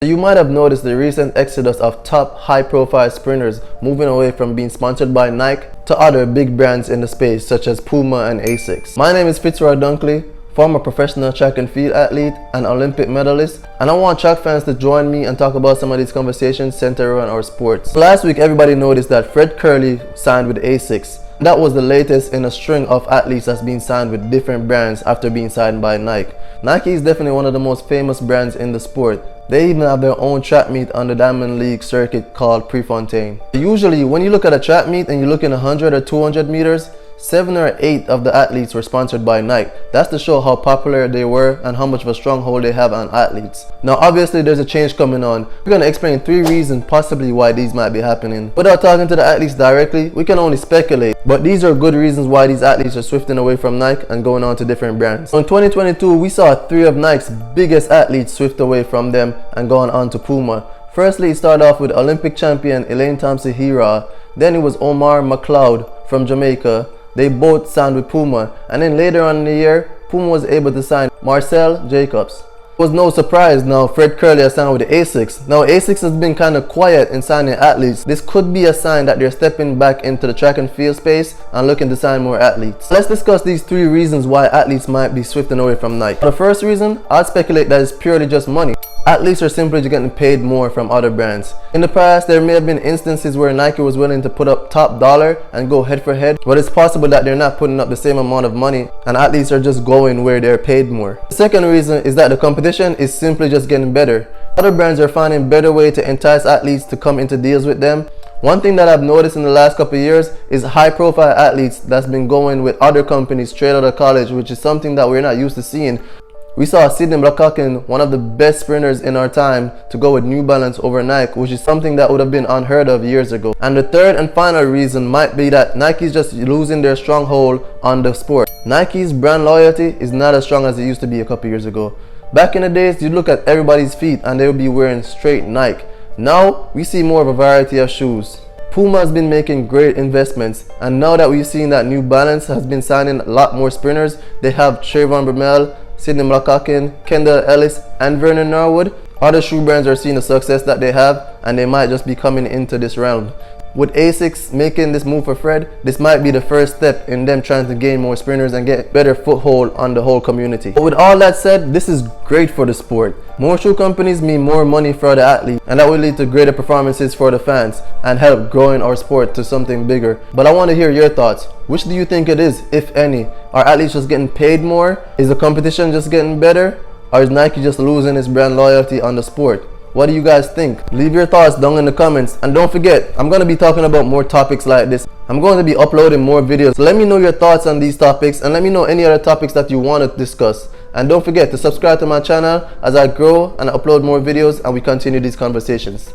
You might have noticed the recent exodus of top high-profile sprinters moving away from being sponsored by Nike to other big brands in the space such as Puma and Asics. My name is Fitzroy Dunkley, former professional track and field athlete and Olympic medalist, and I want track fans to join me and talk about some of these conversations centered around our sports. Last week everybody noticed that Fred Kerly signed with Asics. That was the latest in a string of athletes that's been signed with different brands after being signed by Nike. Nike is definitely one of the most famous brands in the sport. They even have their own track meet on the Diamond League circuit called Prefontaine. Usually when you look at a track meet and you look in 100 or 200 meters, 7 or 8 of the athletes were sponsored by Nike. That's to show how popular they were and how much of a stronghold they have on athletes. Now obviously there's a change coming on. We're going to explain 3 reasons possibly why these might be happening. Without talking to the athletes directly, we can only speculate. But these are good reasons why these athletes are swifting away from Nike and going on to different brands. So in 2022, we saw 3 of Nike's biggest athletes swift away from them and gone on to Puma. Firstly, it started off with Olympic champion Elaine Thompson-Herah. Then it was Omar McLeod from Jamaica. They both signed with Puma, and then later on in the year, Puma was able to sign Marcel Jacobs. It was no surprise now Fred Kerly has signed with the Asics. Now Asics has been kind of quiet in signing athletes. This could be a sign that they're stepping back into the track and field space and looking to sign more athletes. Let's discuss these 3 reasons why athletes might be swifting away from Nike. The first reason, I'd speculate that it's purely just money. Athletes are simply getting paid more from other brands. In the past, there may have been instances where Nike was willing to put up top dollar and go head for head, but it's possible that they're not putting up the same amount of money and athletes are just going where they're paid more. The second reason is that the competition is simply just getting better. Other brands are finding better way to entice athletes to come into deals with them. One thing that I've noticed in the last couple of years is high profile athletes that's been going with other companies straight out of college, which is something that we're not used to seeing. We saw Sidney Blackhawken, one of the best sprinters in our time, to go with New Balance over Nike, which is something that would have been unheard of years ago. And the third and final reason might be that Nike's just losing their stronghold on the sport. Nike's brand loyalty is not as strong as it used to be a couple years ago. Back in the days, you'd look at everybody's feet and they would be wearing straight Nike. Now, we see more of a variety of shoes. Puma has been making great investments, and now that we've seen that New Balance has been signing a lot more sprinters, they have Trayvon Bromell, Sidney Blackhawken, Kendall Ellis, and Vernon Norwood. Other shoe brands are seeing the success that they have, and they might just be coming into this realm. With Asics making this move for Fred, this might be the first step in them trying to gain more sprinters and get better foothold on the whole community. But with all that said, this is great for the sport. More shoe companies mean more money for the athlete, and that will lead to greater performances for the fans and help growing our sport to something bigger. But I want to hear your thoughts. Which do you think it is, if any? Are athletes just getting paid more? Is the competition just getting better? Or is Nike just losing its brand loyalty on the sport? What do you guys think? Leave your thoughts down in the comments, and don't forget, I'm going to be talking about more topics like this. I'm going to be uploading more videos. So let me know your thoughts on these topics, and let me know any other topics that you want to discuss. And don't forget to subscribe to my channel as I grow and upload more videos and we continue these conversations.